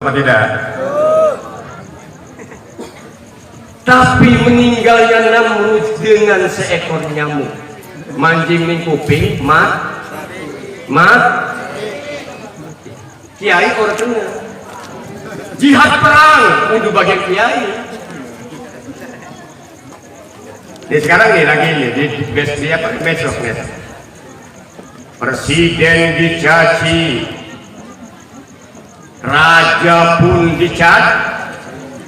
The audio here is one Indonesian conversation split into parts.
Apa tidak? Tapi meninggalnya Namrud dengan seekor nyamuk, mancing kuping, kiai orang kena jihad perang untuk bagian kiai. Ini sekarang nih lagi nih di besok presiden dicaci, raja pun dicaci,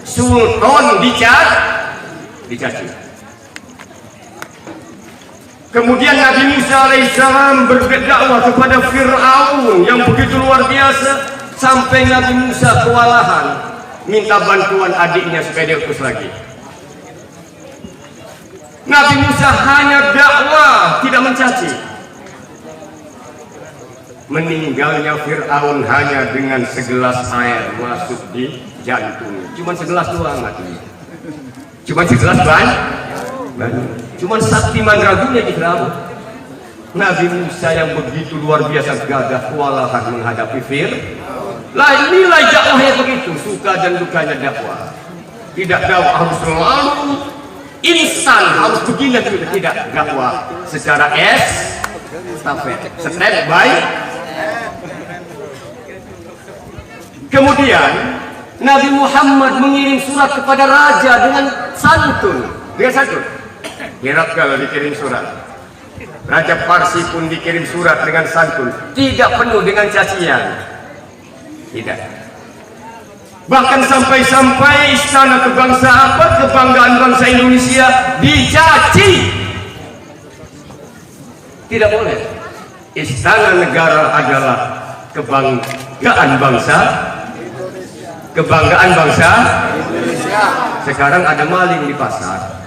sultan dicaci. Kemudian Nabi Musa alaihissalam berdakwah kepada Fir'aun yang begitu luar biasa, sampai Nabi Musa kewalahan minta bantuan adiknya supaya diutus lagi. Nabi Musa hanya dakwah, tidak mencaci. Meninggalnya Fir'aun hanya dengan segelas air masuk di jantung. Cuma segelas doang mati. Cuma segelas banyak. Cuma sakti mandraguna di Fir'aun. Nabi Musa yang begitu luar biasa gagah kewalahan menghadapi Fir'aun. Nilai dakwahnya begitu, suka dan dukanya dakwah. Tidak dakwah harus selalu instan, harus begini tidak, dakwah secara estafet, step by. Kemudian Nabi Muhammad mengirim surat kepada raja dengan santun. Herakal dikirim surat, Raja Parsi pun dikirim surat dengan santun, tidak penuh dengan cacian, tidak. Bahkan sampai istana kebanggaan bangsa Indonesia dicaci. Tidak boleh. Istana negara adalah kebanggaan bangsa Indonesia. Sekarang ada maling di pasar.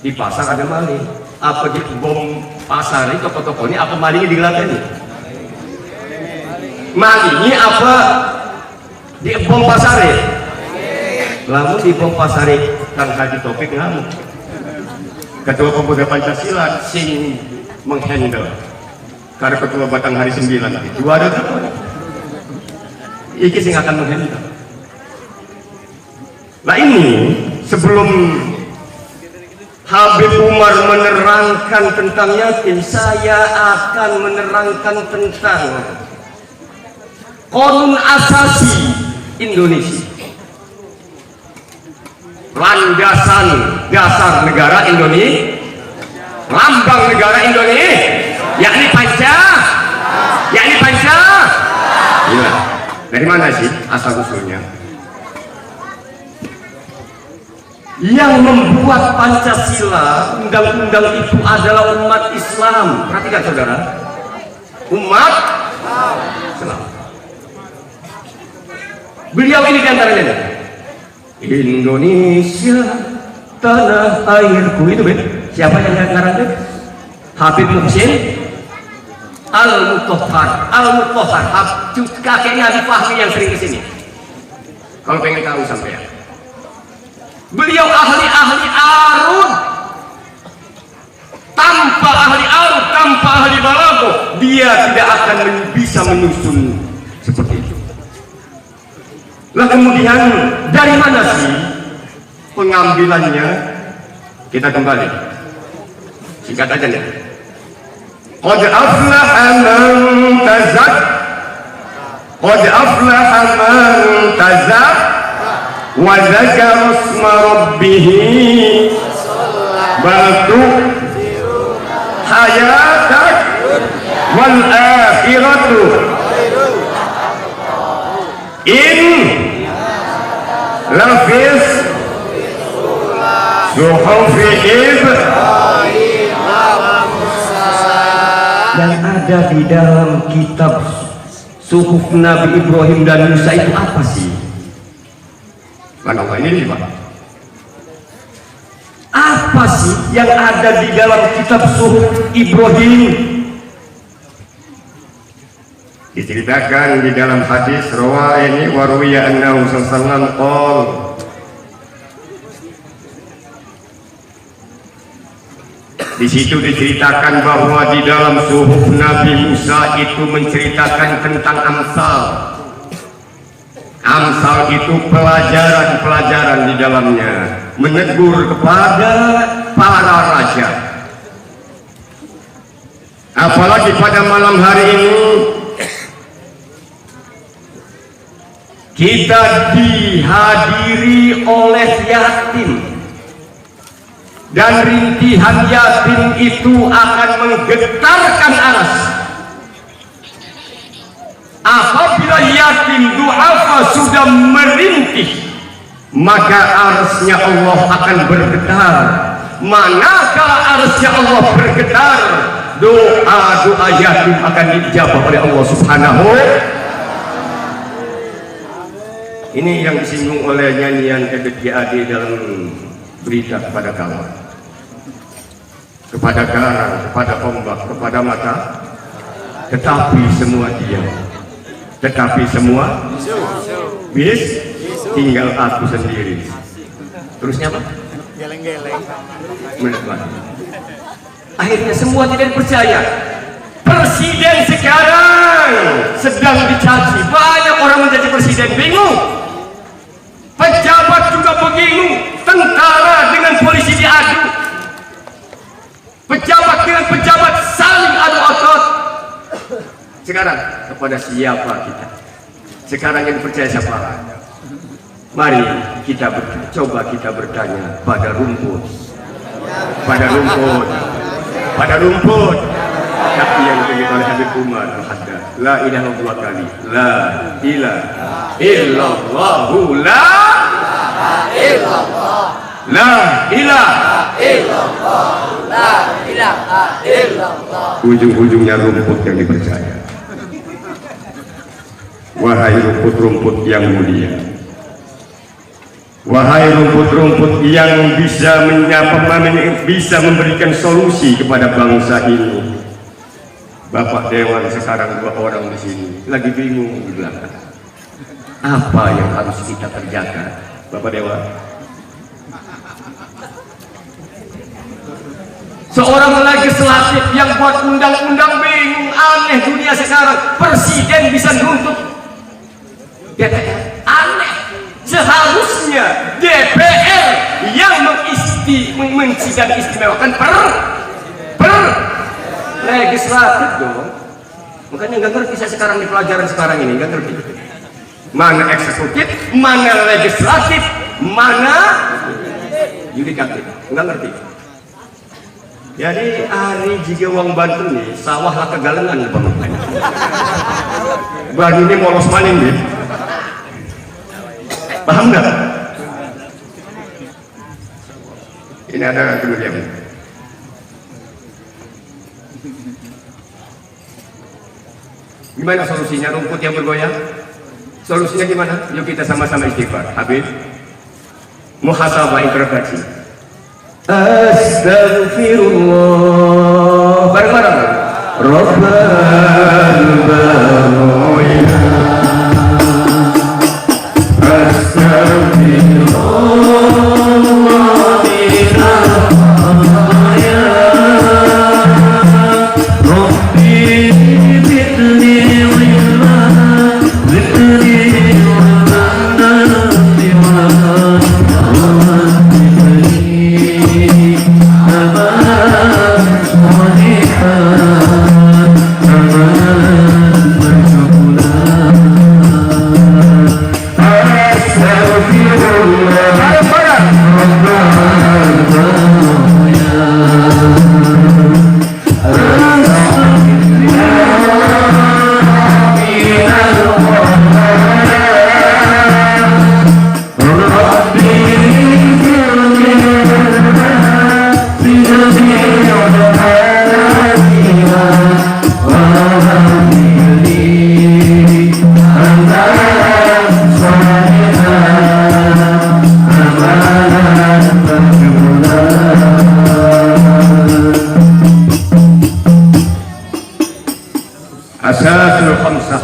Di pasar ada maling. Apa di bom pasar ini, toko-toko ini apa malingnya digelateni? Malingnya apa di bom pasar ya? Lalu di bom pasar Kang Haji Topik ngamu. Ketua Pemuda Pancasila sing menghandle. Karena ketua Batang Hari 9 itu ada iki sing akan menghandle. Nah ini sebelum Habib Umar menerangkan tentang yatim, saya akan menerangkan tentang Qanun Asasi Indonesia, landasan dasar negara Indonesia, lambang negara Indonesia, yakni Pancasila. Iya. Dari mana sih asal usulnya? Yang membuat Pancasila, undang-undang itu adalah umat Islam. Perhatikan saudara, umat Islam. Beliau ini diantaranya Indonesia tanah airku, itu siapa yang ngarang? Habib Muhsin Al-Mutahhar, kakeknya Habib Fahmi yang sering kesini. Kalau pengen tahu sampai ya. Beliau ahli arud. Tanpa ahli balaghah, dia tidak akan bisa menyusun seperti itu. Lah kemudian dari mana sih pengambilannya? Kita kembali. Singkat aja nih. Qad aflaha man tazakka wa dzakara isma rabbih bal hayatak wal akhiratu in lafis suhufi yang ada di dalam kitab suhuf Nabi Ibrahim dan Musa itu apa sih? Ini Pak. Apa sih yang ada di dalam kitab suhuf Ibrahim? Diceritakan di dalam hadis rawa ini waruya annahu sallallahu alaihi. Di situ diceritakan bahwa di dalam suhuf Nabi Musa itu menceritakan tentang Amsal. Amsal itu pelajaran-pelajaran di dalamnya menegur kepada para raja. Apalagi pada malam hari ini kita dihadiri oleh yatim, dan rintihan yatim itu akan menggetarkan aras. Apabila yatim du'afa sudah merintih, maka arasnya Allah akan bergetar. Manakala arasnya Allah bergetar, doa-doa yatim akan dijawab oleh Allah Subhanahu. Ini yang disinggung oleh nyanyian Ebet GAD dalam berita kepada kawan, kepada karang, kepada ombak, kepada mata, tetapi semua diam, tetapi semua tinggal aku sendiri. Terusnya apa? Geleng-geleng. Akhirnya semua tidak percaya. Presiden sekarang sedang dicaci. Banyak orang menjadi presiden bingung. Pejabat juga bingung. Tentara dengan polisi diadu. Pejabat dengan pejabat saling adu otot. Sekarang kepada siapa kita? Sekarang yang percaya siapa? Mari kita coba kita bertanya pada rumput. Pada rumput. Pada rumput. Tapi yang dibikin oleh Habib Umar Muhaddad, la ilaha illallah kali, la ilaha illallah, la ilaha illallah. Ujung-ujungnya rumput yang dipercaya. Wahai rumput-rumput yang mulia, wahai rumput-rumput yang bisa menyapa, bisa memberikan solusi kepada bangsa ini. Bapak Dewan sekarang 2 orang di sini lagi bingung di belakang. Apa yang harus kita kerjakan, Bapak Dewan? Seorang legislatif yang buat undang-undang bingung, aneh dunia sekarang. Presiden bisa nuntut DPR, aneh. Seharusnya DPR yang mensidang istimewakan legislatif dong. Makanya nggak ngerti saya sekarang di pelajaran sekarang ini, nggak ngerti mana eksekutif, mana legislatif, mana yudikatif, nggak ngerti. Jadi hari jika uang Bantu nih sawah lah kegalengan bang. Bantu ini molos maning nih, paham nggak? Ini ada kemudian. Gimana solusinya rumput yang bergoyang? Solusinya gimana? Yuk kita sama-sama istighfar. Habib, muhasabah introspeksi. Astaghfirullah. Bareng-bareng. Rabbal baroya. Asasul khamsah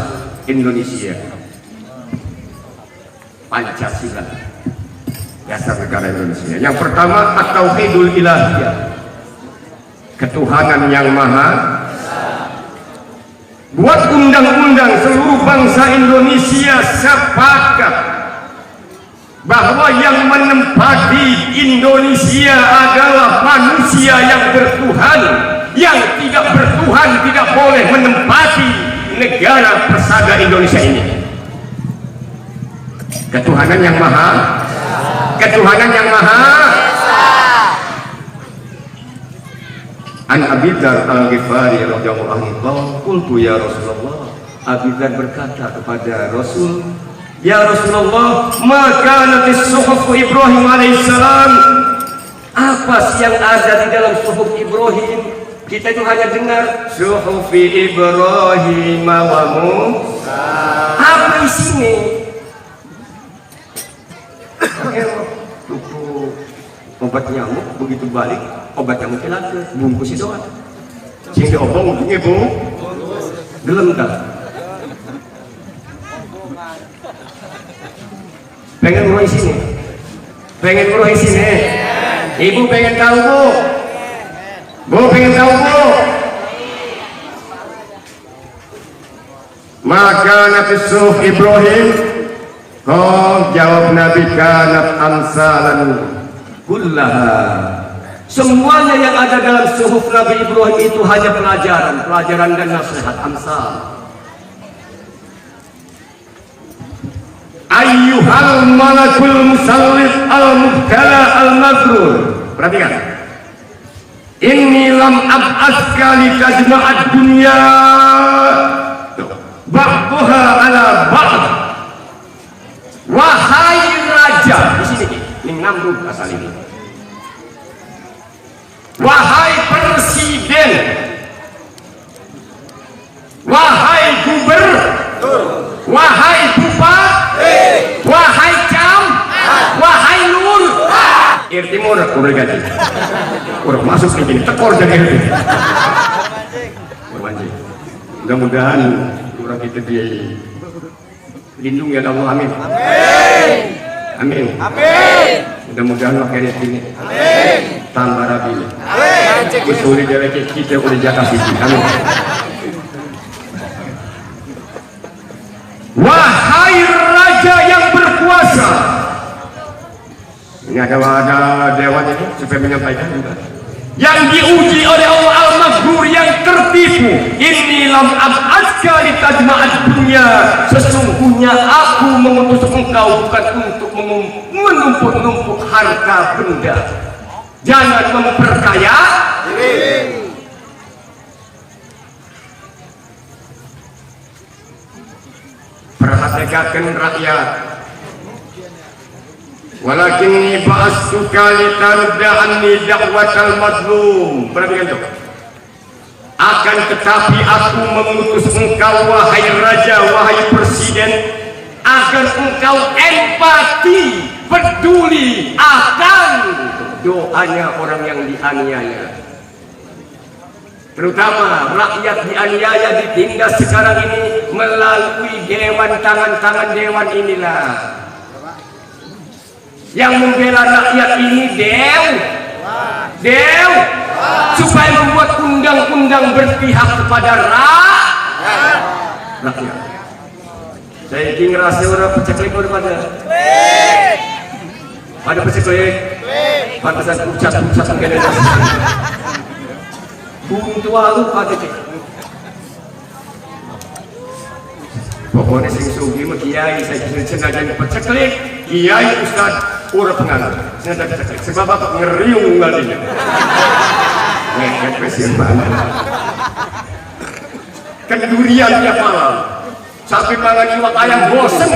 Indonesia, Pancasila, dasar negara Indonesia. Yang pertama at-tauhidul ilahiyah, ketuhanan yang maha. Buat undang-undang seluruh bangsa Indonesia sepakat bahwa yang menempati Indonesia adalah manusia yang bertuhan. Yang tidak bertuhan tidak boleh menempati negara persada Indonesia ini. Ketuhanan yang maha, ketuhanan yang maha. An Abi Dzar Al-Ghifari radhiyallahu anhu, qultu ya Rasulullah. Abi Dzar berkata kepada Rasul, ya Rasulullah, maka nanti suhuf Ibrahim alaihissalam, apa sih yang ada di dalam suhuf Ibrahim? Kita itu hanya dengar suhuf Ibrahim wa Musa. Apa isinya? Tuku obat nyamuk, begitu balik obat nyamuk laku bungkus itu doang. Sing diobong untungnya bung, gelem tak? Pengen ngurus sini, pengen ngurus sini. Ibu pengen tahu bu, bu pengen tahu bu. Maka Nabi Suhuf Ibrahim, kau jawab Nabi kanat amsalan kullaha. Semuanya yang ada dalam suhuf Nabi Ibrahim itu hanya pelajaran dan nasihat amsal. Ayyuhal malakul musallif al-mubtala al-magrur. Perhatikan. Inni lam ab'aska li tajma'ad dunya ba'daha ala ba'd. Wahai raja, di sini ini Namrud asal ini. Wahai presiden, wahai gubernur, wahai bupati, wahai cam, wahai lur, irtimur udah ganti, udah masuk ke sini, tekor jadi irti. Mudah-mudahan orang kita dilindungi oleh Allah, amin. Amin. Amin. Mudah-mudahan makanya ini. Amin. Tambah rabi. Amin. Usuli dewek kita udah jatah sisi. Amin. Wahai raja yang berkuasa. Ini ada dewan ini supaya menyampaikan juga. Yang diuji oleh Allah Al-Maghfur, yang tertipu. Inni lam ab'aska li tajma'ad dunya. Sesungguhnya aku mengutus engkau bukan untuk menumpuk-numpuk harta benda. Jangan memperkaya diri. Perhatikan rakyat. Walakinni ba'astuka litarda anni da'watal mazlum. Perhatikan itu. Akan tetapi aku mengutus engkau wahai raja, wahai presiden, agar engkau empati, peduli akan doanya orang yang dianiaya. Terutama rakyat dianiaya, ditindas sekarang ini melalui dewan, tangan-tangan dewan inilah. Yang membela rakyat ini dew supaya membuat undang-undang berpihak kepada rakyat. Saya ingin ngerasa orang peceklik pada peceklik pantasan pucat-pucat mungkin ada buntua lu pada pokoknya sing sugi mah kiai saya sengaja peceklik kiai ustad urap penganut sengaja peceklik sebab apa ngeriung ngadinya ngeket pesian banget kedurian tiap malam sampai malam iwak ayam bosen.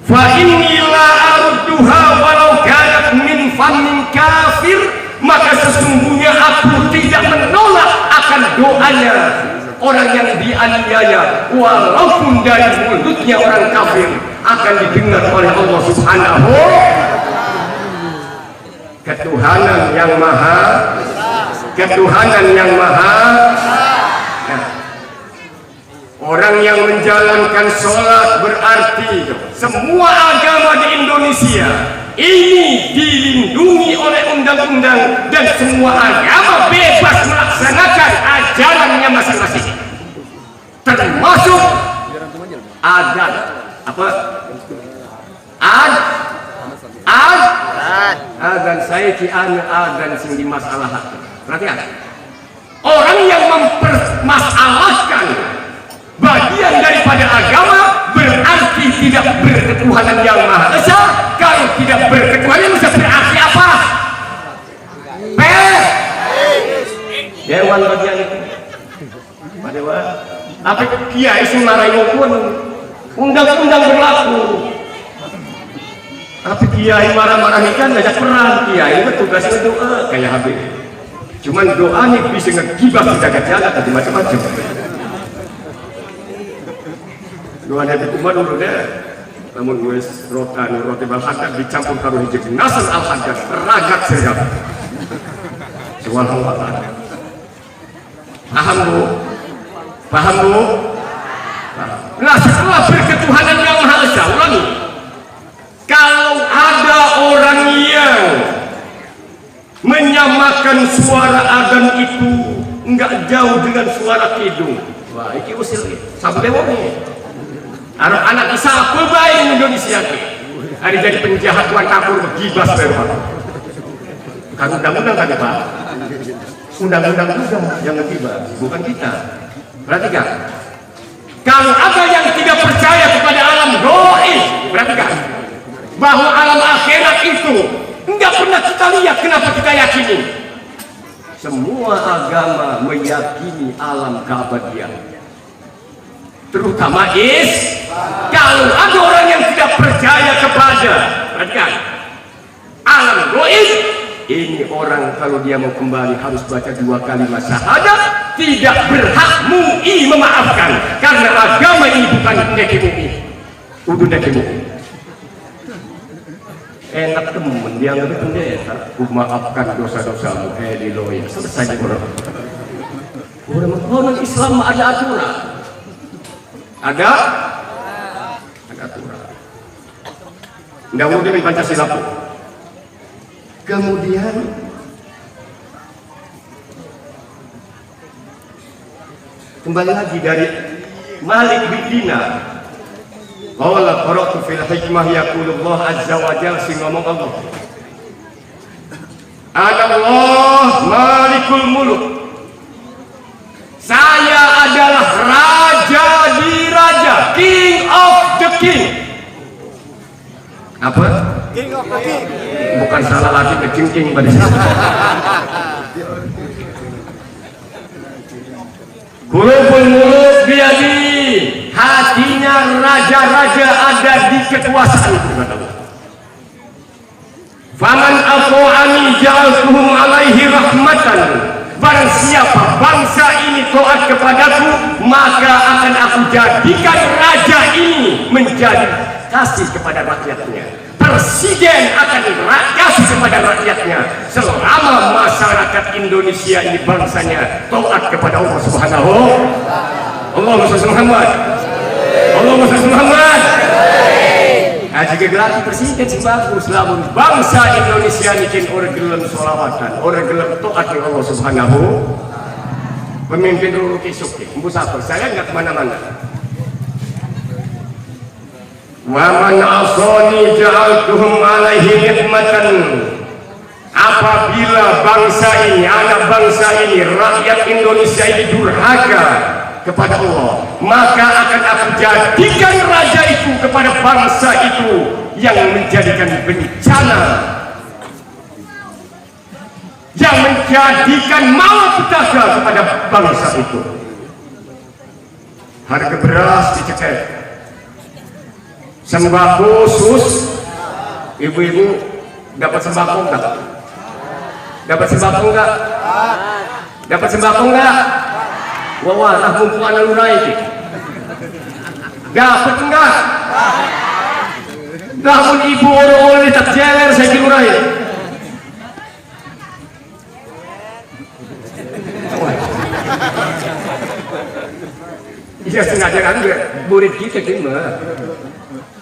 Fa inni la arduha walau kanat min fannin kafir, maka sesungguhnya aku tidak menolak akan doanya orang yang dianiaya walaupun dari mulutnya orang kafir akan didengar oleh Allah Subhanahu. Ketuhanan yang maha, ketuhanan yang maha. Nah, orang yang menjalankan sholat berarti semua agama di Indonesia ini dilindungi oleh undang-undang dan semua agama bebas melaksanakan ajarannya masing-masing. adan. Apa? Adan saya ki adan sing dimasalahkan. Perhatikan. Orang yang mempermasalahkan bagian daripada agama berarti tidak berketuhanan yang Maha Esa. Kalau tidak berketuhanan bisa berarti apa? Dewan bagian itu. Pak Dewa, apa kiai sunarai pun undang-undang berlaku. Tapi kiai marah-marah ikan ngajak perang, kiai itu tugasnya doa kayak Habib. Cuman doa nih bisa ngegibah kita jalan tadi macam-macam. Doa Nabi Umar dulu deh. Namun gue roti balhadat dicampur karo hijab nasr al-hadat ragak sergap. Subhanallah. Paham bu? Paham bu? Nah setelah berketuhanan yang Maha Esa, ulangi. Kalau ada orang yang menyamakan suara adzan itu enggak jauh dengan suara kidung, wah ini usil sampai wonge. Anak-anak isa apa baik Indonesia ini? Hari jadi penjahat tuan kapur begibas berapa? Kan undang-undang kan Pak? Undang-undang juga yang ngegibas, bukan kita. Perhatikan. Kalau ada yang tidak percaya kepada alam gaib, perhatikan bahwa alam akhirat itu enggak pernah kita lihat, kenapa kita yakini? Semua agama meyakini alam keabadian. Terutama kalau ada orang yang tidak percaya kepada, perhatikan, alam gaib, ini orang kalau dia mau kembali harus baca 2 kalimat syahadat, tidak berhak MUI memaafkan, karena agama ini bukan ndeki MUI. Udah ndeki MUI. Enak temen dia ngerti pendeta, maafkan dosa-dosamu, diloya, selesai orang. Orang Islam ada aturan. Ada aturan. Undang-undang Pancasila. Kemudian kembali lagi dari Malik bin Dinar. Qala qara'tu fil hikmah yaqulullah azza wa jalla, sing ngomong Allah. Allah Malikul Muluk. Saya adalah raja di raja, king of the king. Apa? King of the king. Bukan salah lagi ke king pada sini. Qulubul muluk biyadi. Hatinya raja-raja ada di kekuasaan. Faman aqwani ja'altuhum alaihi rahmatan. Barang siapa bangsa ini taat kepadaku, maka akan aku jadikan raja ini menjadi kasih kepada rakyatnya. Presiden akan kasih kepada rakyatnya selama masyarakat Indonesia ini bangsanya taat kepada Allah Subhanahu. Allahumma shalli Muhammad. Allahumma shalli Muhammad. Nah, jika gelati presiden sih bagus, lamun bangsa Indonesia bikin orang gelem sholawatan, orang gelem taat kepada Allah Subhanahu. Pemimpin dulu kisuk, musafir saya nggak kemana-mana. Wa man asani ja'altuhum alaihi nikmatan. Apabila bangsa ini, anak bangsa ini, rakyat Indonesia ini durhaka kepada Allah, maka akan aku jadikan raja itu kepada bangsa itu yang menjadikan bencana, yang menjadikan malapetaka kepada bangsa itu. Harga beras dicekek, sembako sus, ibu-ibu dapat sembako enggak? Dapat sembako enggak? Dapat sembako enggak? Wah, lah mumpung anak lurai itu. Dapat enggak? Namun ibu orang-orang tak jeler saya di lurai. Iya sengaja kan murid kita gimana?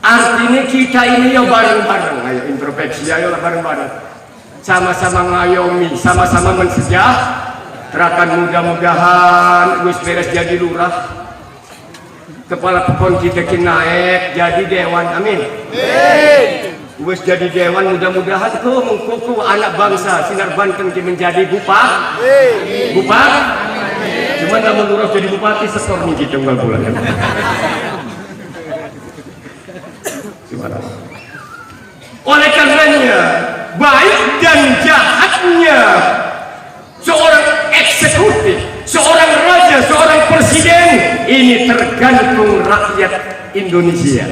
Artinya kita ini ya bareng-bareng, ayo introspeksi, ayo lah bareng-bareng. Sama-sama ngayomi, sama-sama mensejahterakan, mudah-mudahan wis beres jadi lurah. kepala pekon kita naik jadi dewan, amin. Wes jadi dewan, mudah-mudahan kau mengkuku anak bangsa Sinar Banten menjadi bupati. Cuman namun urus jadi bupati setor nih gitu nggak bulan. Oleh karenanya baik dan jahatnya seorang eksekutif, seorang raja, seorang presiden ini tergantung rakyat Indonesia.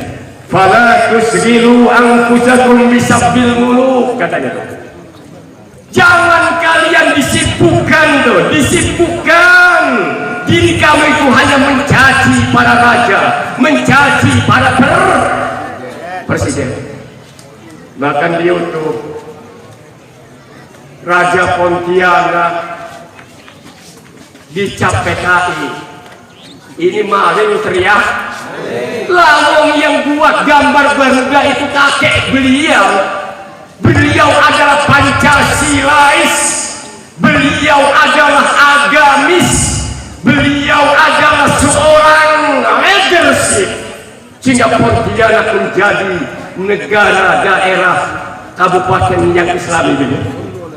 Fala tusghilu anfusakum bisabbil muluk, katanya tuh. Jangan kalian disibukkan diri kamu itu hanya mencaci para raja, mencaci para presiden. Bahkan di YouTube Raja Pontianak dicap PKI, ini maling teriak. Lawang yang buat gambar Garuda itu kakek beliau. Beliau adalah Pancasilais, beliau adalah agamis, beliau adalah seorang leadership, sehingga Pontianak menjadi negara daerah kabupaten yang Islami ini.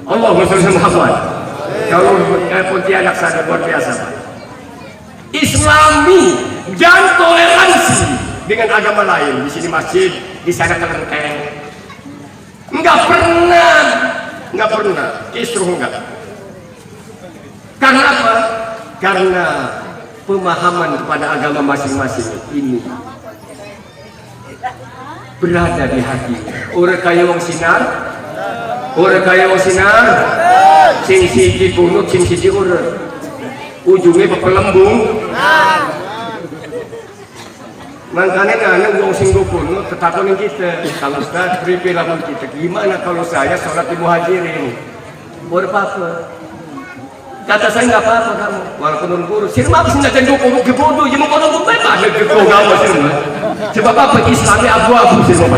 Allahumma sholli Muhammad. Kalau Pontianak sangat luar biasa, Islami dan toleransi dengan agama lain. Di sini masjid, di sana kelenteng. Enggak pernah, justru enggak. Karena apa? Karena pemahaman kepada agama masing-masing ini berada di hati. Orang kaya wong sinar, sing siji kunut, sing siji urut, ujungnya pelembung. Makanya anak wong sing kunut ketakutin kita, kalau Ustaz beri lamun kita, gimana kalau saya sholat di Muhajirin? Berapa? Kata saya nggak apa-apa kamu, walaupun guru. Sirma bisa ngajarin dukung kebodoh, yang mau kodok bebas ada kekau gawa sirma. Sebab apa Islamnya abu-abu sirma.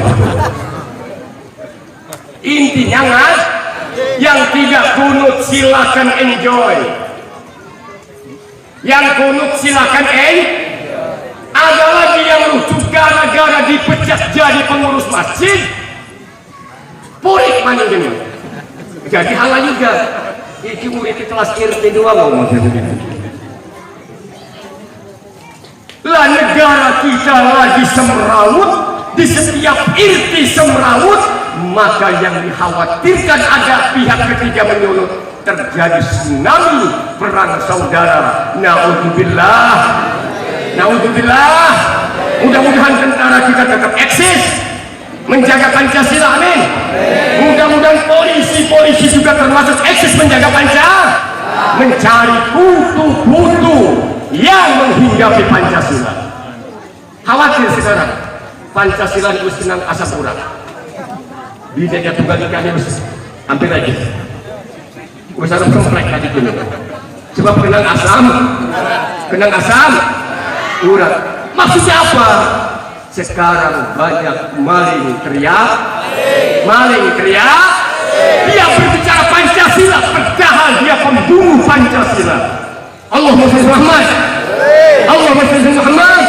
Intinya nggak, yang tidak kunut silakan enjoy, yang kunut silakan ada lagi yang lucu gara-gara dipecat jadi pengurus masjid, purik mana gini, jadi halal juga. Itu murid kelas RT doang ngomong begini. Lah negara kita lagi semrawut, di setiap RT semrawut, maka yang dikhawatirkan ada pihak ketiga menyulut, terjadi tsunami perang saudara. Naudzubillah. Mudah-mudahan tentara kita tetap eksis menjaga Pancasila, amin. Mudah-mudahan polisi juga termasuk eksis menjaga Pancasila, mencari kutu-kutu yang menghinggapi Pancasila. Khawatir sekarang Pancasila itu senang asap urat. Bidanya tunggal ikan harus hampir aja. Besar komplek tadi gini. Sebab kenang asam urat. Maksudnya apa? Sekarang banyak maling teriak, dia berbicara Pancasila, padahal dia pembunuh Pancasila. Allahumma sholli Muhammad.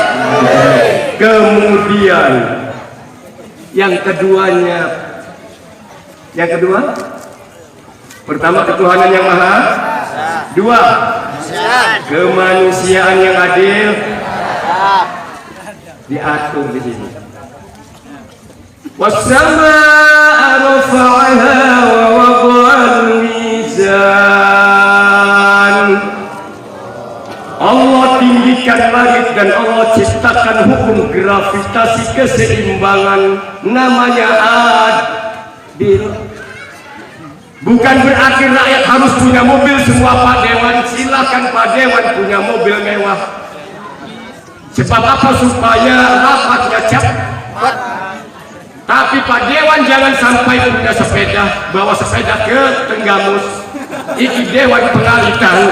Kemudian yang kedua, pertama ketuhanan yang maha, dua kemanusiaan yang adil, diatur di sini. Wassamaa'a rafa'aha wa wada'al mizan. Allah tinggikan langit dan Allah ciptakan hukum gravitasi keseimbangan, namanya adil. Bukan berarti rakyat harus punya mobil semua Pak Dewan, silakan Pak Dewan punya mobil mewah. Sebab apa? Supaya rapatnya cepat. Tapi Pak Dewan jangan sampai punya sepeda, bawa sepeda ke Tenggamus. Iki Dewan pengalih tahu.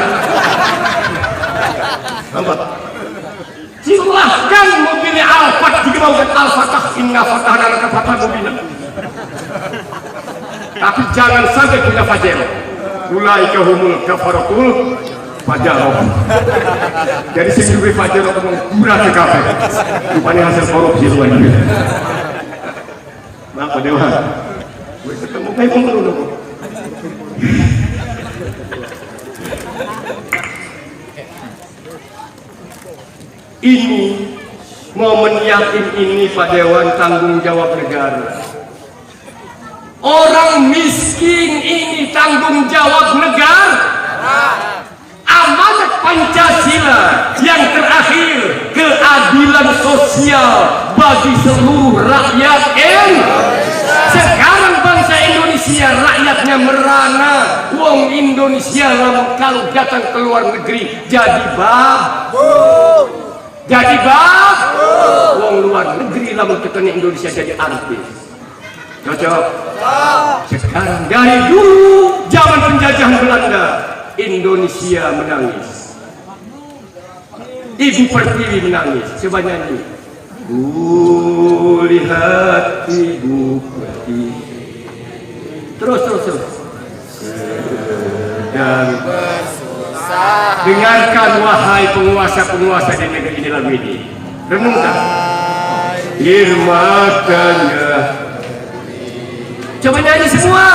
Silahkan mobilnya Alphard, jika mau ke Al-Fatah, inna fatahna laka fathan mubina. Tapi jangan sampai punya fajar. Ulaika humul kafaratul Fajar. Jadi sing duwe Fajar ngomong kurang ke kafe. Rupanya hasil korupsi luar biasa. Apa dewa? Gue ketemu kayak ngono. Ini momen yakin ini Pak Dewan tanggung jawab negara. Orang miskin ini tanggung jawab negara. Amanat Pancasila yang terakhir, keadilan sosial bagi seluruh rakyat Indonesia. Sekarang bangsa Indonesia rakyatnya merana. Wong Indonesia kalau datang ke luar negeri jadi wong luar negeri lamun ketemu Indonesia jadi artis. Cocok. Sekarang dari dulu zaman penjajahan Belanda, Indonesia menangis. Ibu Pertiwi menangis. Coba nyanyi. Ku lihat Ibu Pertiwi. Terus. Sedang bersusah. Dengarkan wahai penguasa-penguasa di negeri ini lagu ini. Renungkan. Irmatanya. Coba nyanyi semua.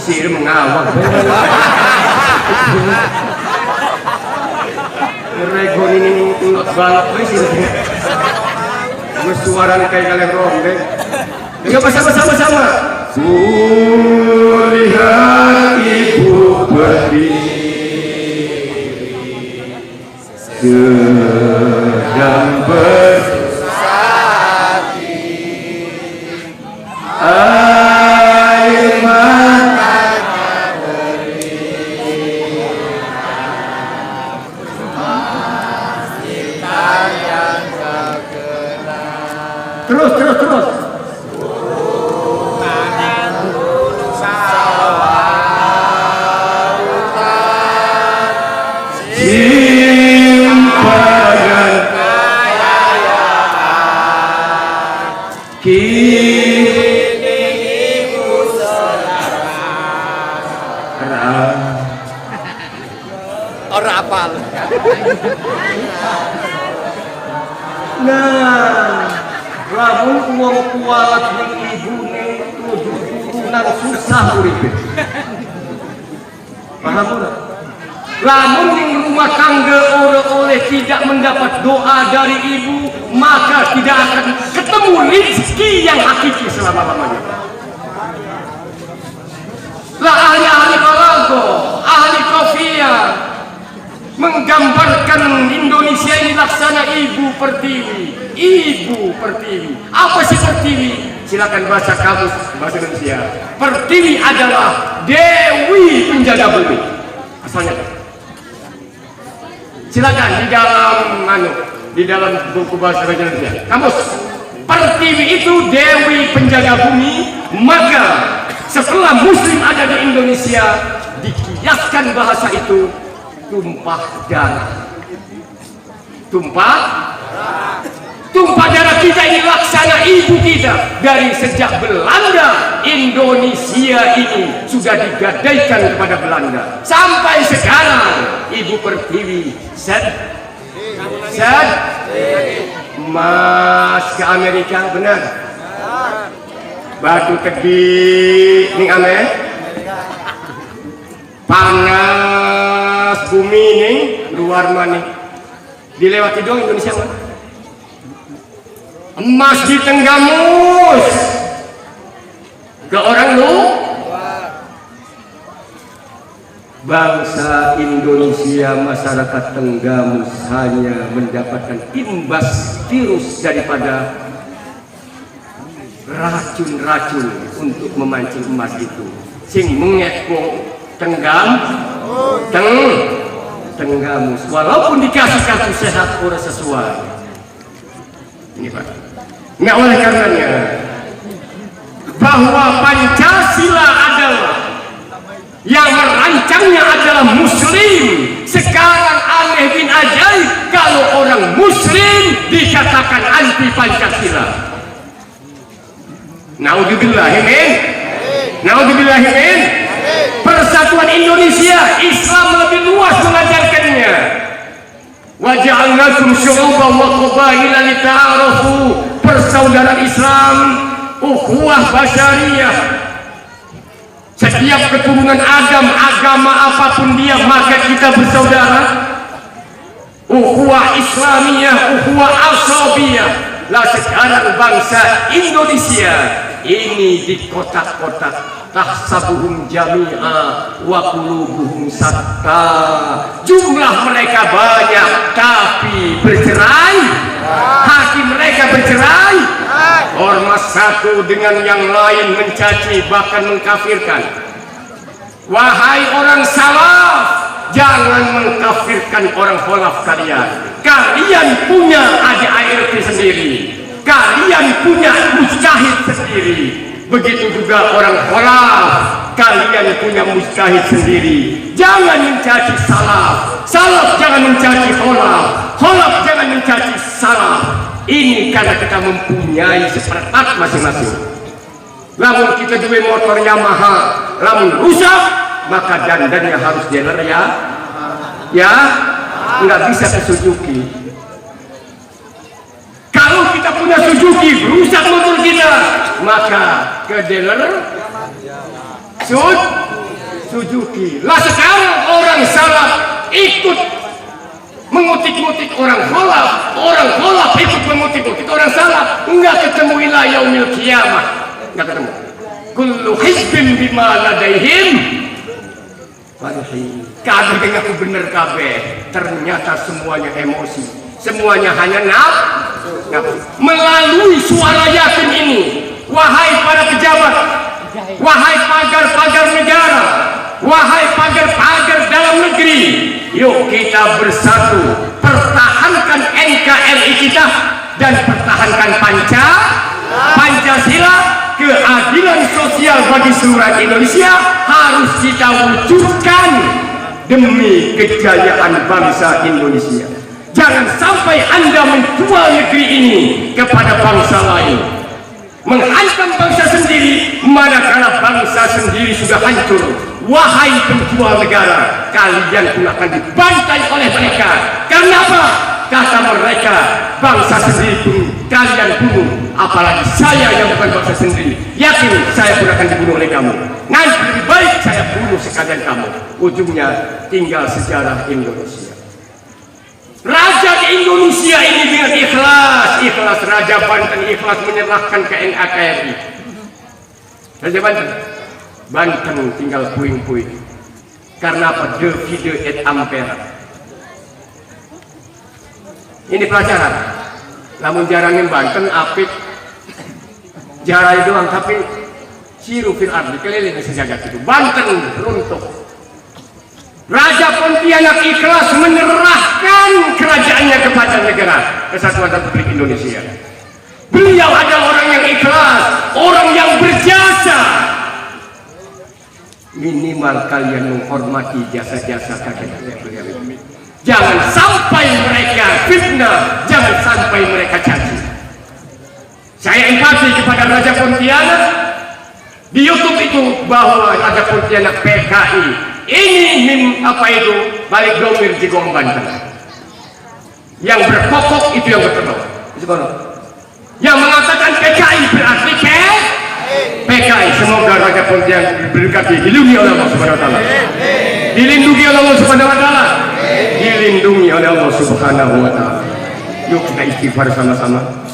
Sir mengawak. Rego ini ngulot balap sih. Bersuara kayak kalian ronde. Ayo bersama-sama. Kulihat Ibu Pertiwi sedang bersusah air matanya beriak masihkan yang terkenal. Terus nah, lamun uang kualat yang ibune tujuh turunan susah uripe. Paham ora? Lamun ning rumah tangga oleh tidak mendapat doa dari ibu, maka tidak akan ketemu rezeki yang hakiki selama-lamanya. Lah ahli-ahli balago, ahli kofia menggambarkan Indonesia ini laksana Ibu Pertiwi. Ibu Pertiwi. Apa sih Pertiwi? Silakan baca kamus bahasa Indonesia. Pertiwi adalah Dewi penjaga bumi. Asalnya. Silakan di dalam buku bahasa Indonesia. Kamus. Pertiwi itu Dewi penjaga bumi. Maka setelah Muslim ada di Indonesia, dikiaskan bahasa itu tumpah darah. Tumpah darah kita ini laksana ibu kita. Dari sejak Belanda, Indonesia ini sudah digadaikan kepada Belanda. Sampai sekarang Ibu Pertiwi Mas ke Amerika, benar? Batu Tegi ning panas bumi ning luar mana? Dilewati dong Indonesia mana? Emas di Tenggamus ke orang lu. Bangsa Indonesia, masyarakat Tenggamus hanya mendapatkan imbas virus daripada racun-racun untuk memancing emas itu. Sing mengekong Tenggamus, walaupun dikasih kartu sehat ora sesuai. Ini Pak. Nah, oleh karenanya bahwa Pancasila adalah yang merancangnya adalah Muslim. Sekarang aneh bin ajaib kalau orang Muslim dikatakan anti Pancasila. Naudzubillahimin. Naudzubillahimin. Persatuan Indonesia, Islam lebih luas mengajarkannya. Wa ja'alnakum syu'uban wa qabaila lita'arafu. Persaudaraan Islam, ukhuwah basyariyah. Setiap keturunan Adam, agama apapun dia, maka kita bersaudara. Ukhuwah Islamiyah, ukhuwah asabiyah. Lah sekarang bangsa Indonesia ini di kotak-kotak. Tahsabuhum jami'a wa qulubuhum satta. Jumlah mereka banyak tapi bercerai. Hati mereka bercerai. Ormas satu dengan yang lain mencaci bahkan mengkafirkan. Wahai orang salaf, jangan mengkafirkan orang khalaf kalian. Kalian punya ADART sendiri. Kalian punya mujtahid sendiri. Begitu juga orang khalaf, kalian punya mujtahid sendiri. Jangan mencaci salaf, salaf jangan mencaci khalaf, khalaf jangan mencaci salaf. Ini karena kita mempunyai seperempat masing-masing. Namun kita juga motor Yamaha, namun rusak, maka dandannya harus dealer ya, nggak bisa ke Suzuki. Kalau kita punya Suzuki, rusak motor kita, maka ke dealer Suzuki. Lah sekarang orang salaf ikut mengutik-ngutik orang khalaf ikut mengutik-ngutik orang salaf. Enggak ketemu ila yaumil qiyamah, enggak ketemu. Kullu hizbin bima ladaihim farihun. Kabeh ngaku bener kabeh, ternyata semuanya emosi, semuanya hanya nafsu. Melalui suara yakin ini, wahai para pejabat, wahai pagar-pagar negara, wahai pagar-pagar dalam negeri, yuk kita bersatu, pertahankan NKRI kita dan pertahankan Pancasila. Keadilan sosial bagi seluruh Indonesia harus kita wujudkan demi kejayaan bangsa Indonesia. Jangan sampai Anda menjual negeri ini kepada bangsa lain, menghantam bangsa sendiri manakala bangsa sendiri sudah hancur. Wahai penjual negara, kalian pun akan dibantai oleh mereka. Karena apa? Kata mereka, bangsa sendiri pun kalian bunuh, apalagi saya yang bukan bangsa sendiri. Yakin saya pun akan dibunuh oleh kamu. Nanti lebih baik saya bunuh sekalian kamu. Ujungnya tinggal sejarah Indonesia. Raja di Indonesia ini dengan ikhlas Raja Banten ikhlas menyerahkan ke NKRI. Raja Banten tinggal puing-puing. Karena apa? Divide et impera. Ini pelajaran. Namun jarangin Banten apik jarai doang, tapi siru fil ardi keliling sejagat itu. Banten runtuh. Raja Pontianak ikhlas menyerahkan kerajaannya kepada negara Kesatuan Republik Indonesia. Beliau adalah orang yang ikhlas, orang yang berjasa. Minimal kalian menghormati jasa-jasa kakek-kakek beliau. Jangan sampai mereka fitnah, jangan sampai mereka caci. Saya empati kepada Raja Pontianak. Di YouTube itu bahwa Raja Pontianak PKI. Ini apa itu? Balik domir di Gong Banten. Yang berkokok itu yang berkedok. Yang mengatakan PKI berarti PKI. Semoga Raja Pontianak diberkati, dilindungi oleh Allah Subhanahu wa taala. Dilindungi oleh Allah Subhanahu wa taala. Dilindungi oleh Allah Subhanahu wa taala. Yuk kita istighfar sama-sama.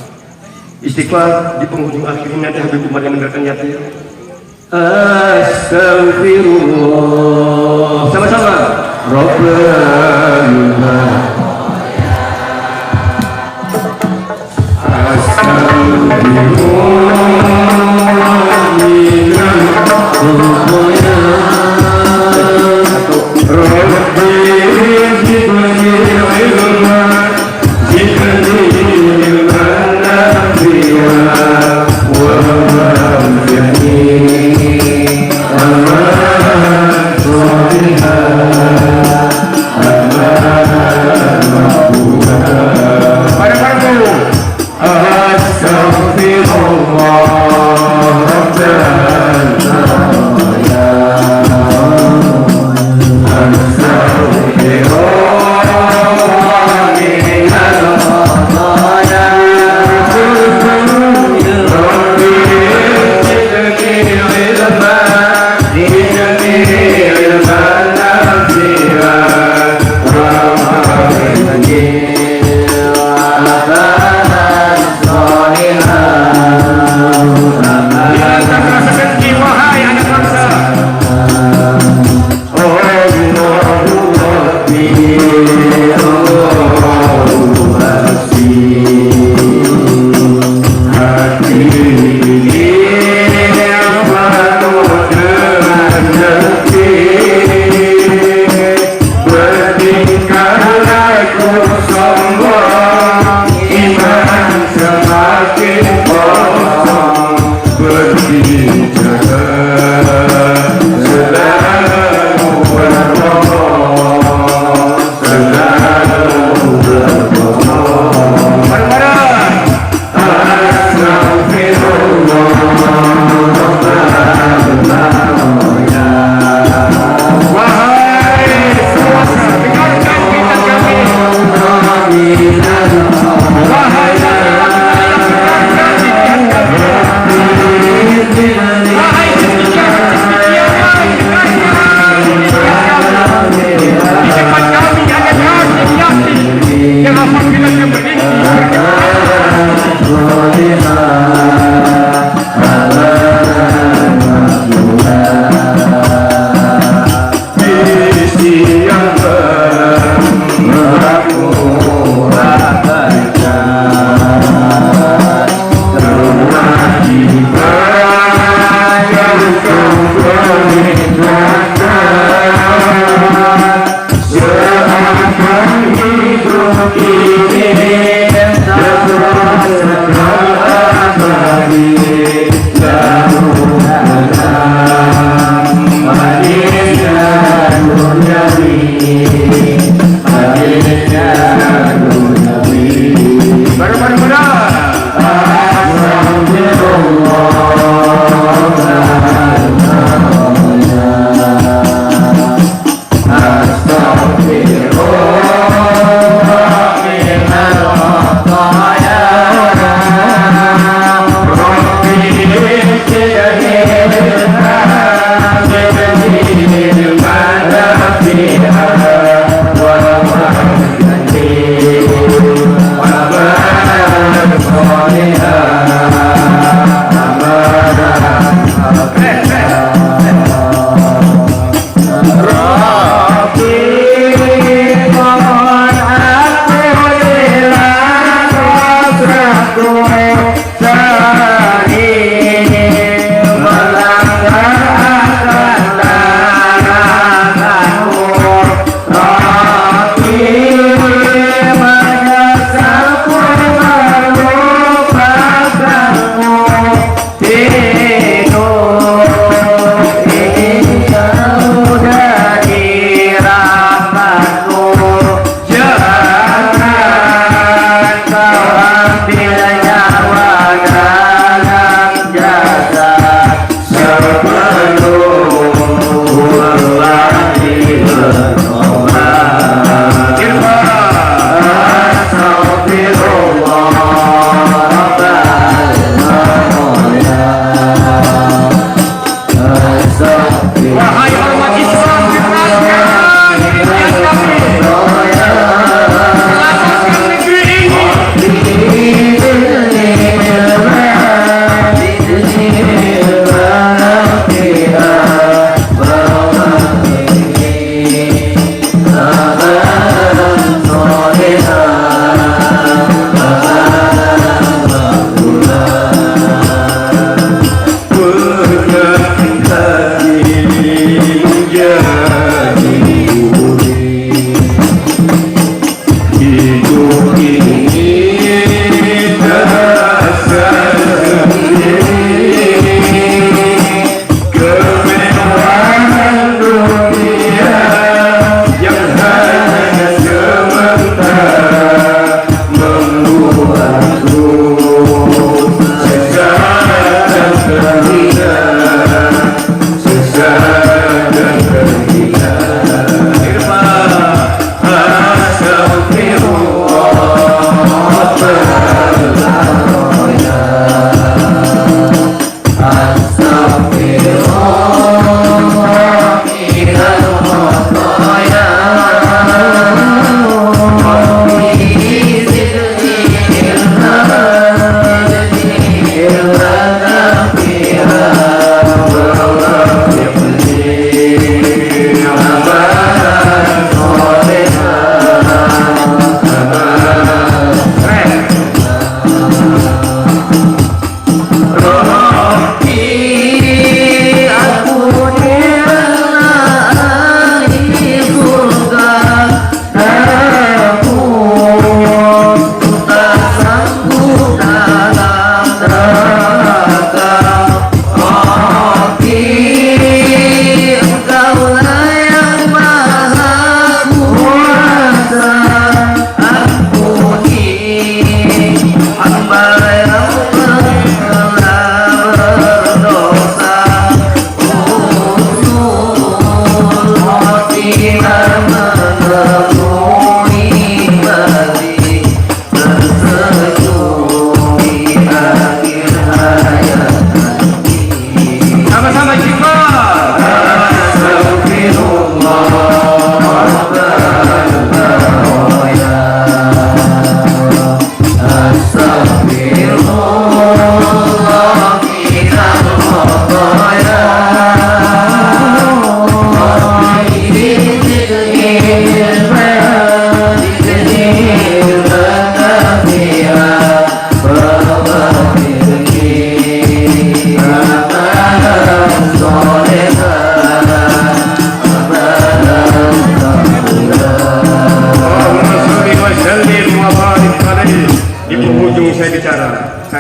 Istighfar di penghujung akhir nanti Habib Umar yang mendengarkan yatir. Astagfirullah. Sama-sama. Rabbana. Astagfirullah.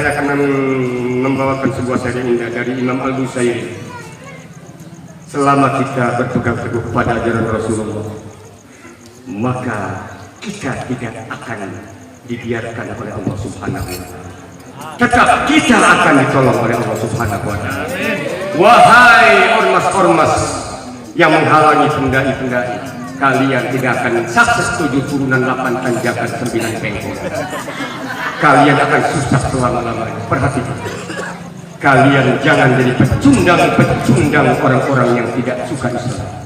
saya akan membawakan sebuah syair indah dari Imam Al-Busairi. Selama kita berpegang teguh pada ajaran Rasulullah, maka kita tidak akan dibiarkan oleh Allah Subhanahu wa Ta'ala. Tetap kita akan ditolong oleh Allah Subhanahu wa Ta'ala. Wahai ormas-ormas yang menghalangi pendai-pendai, kalian tidak akan sukses 7 turunan 8 tanjakan 9 pengkol. Kalian akan susah selama-lamanya. Perhatikan, kalian jangan jadi pecundang orang-orang yang tidak suka Islam.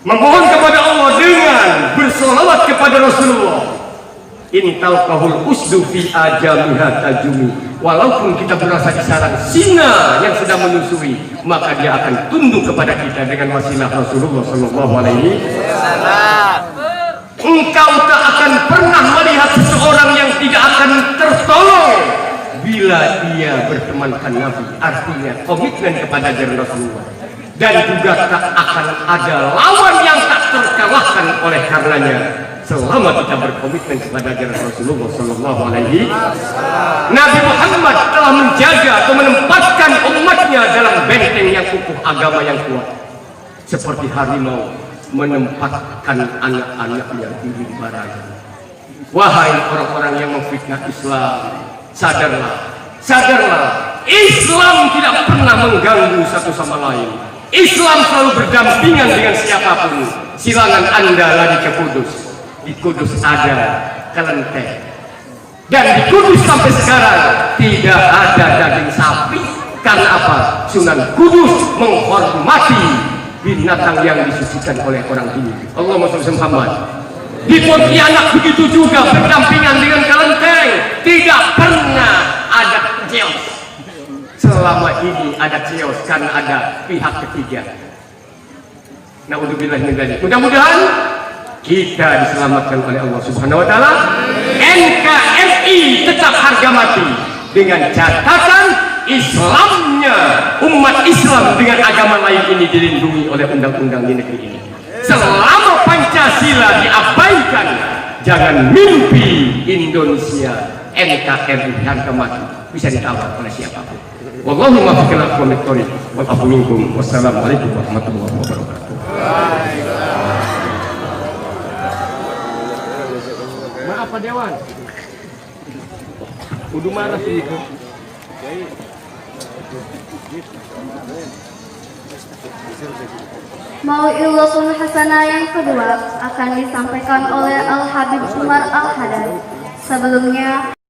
memohon kepada Allah dengan bersolawat kepada Rasulullah, ini talqahul usdu fi ajamiha tajumi. Walaupun kita berasa disarang singa yang sedang menyusui, maka dia akan tunduk kepada kita dengan wasilah Rasulullah Sallallahu Alaihi Wasallam. Engkau tak akan pernah melihat seseorang yang tidak akan tertolong bila dia bertemankan Nabi. Artinya komitmen kepada ajaran Rasulullah. dan juga tak akan ada lawan yang tak terkalahkan oleh karenanya selama kita berkomitmen kepada ajaran Rasulullah Sallallahu Alaihi Wasallam. Nabi Muhammad telah menjaga atau menempatkan umatnya dalam benteng yang kukuh agama yang kuat, seperti harimau menempatkan anak-anaknya di rimbaranya. Wahai orang-orang yang memfitnah Islam, sadarlah, sadarlah, Islam tidak pernah mengganggu satu sama lain. Islam selalu berdampingan dengan siapapun. Silakan Anda lari ke Kudus. Di Kudus ada kelenteng. Dan di Kudus sampai sekarang tidak ada daging sapi. Karena apa? Sunan Kudus menghormati binatang yang disucikan oleh orang ini. Allahumma sholli Muhammad. Di Pontianak begitu juga berdampingan dengan kelenteng. Tidak pernah ada chaos. Selama ini ada chaos karena ada pihak ketiga. Naudzubillah min dzalik. Mudah-mudahan kita diselamatkan oleh Allah Subhanahu wa taala. NKRI tetap harga mati dengan catatan Islamnya, umat Islam dengan agama lain ini dilindungi oleh undang-undang di negeri ini. Selama Pancasila diabaikan, jangan mimpi Indonesia NKRI harga mati bisa ditawar oleh siapapun. Wallahu muwaffiq ila aqwamit thoriq wal afu minkum. Wassalamualaikum warahmatullahi wabarakatuh. Maaf Pak Dewan. Kudu marah sih itu. Mau'izatul hasanah yang kedua akan disampaikan oleh Al-Habib Umar Al-Haddad. Sebelumnya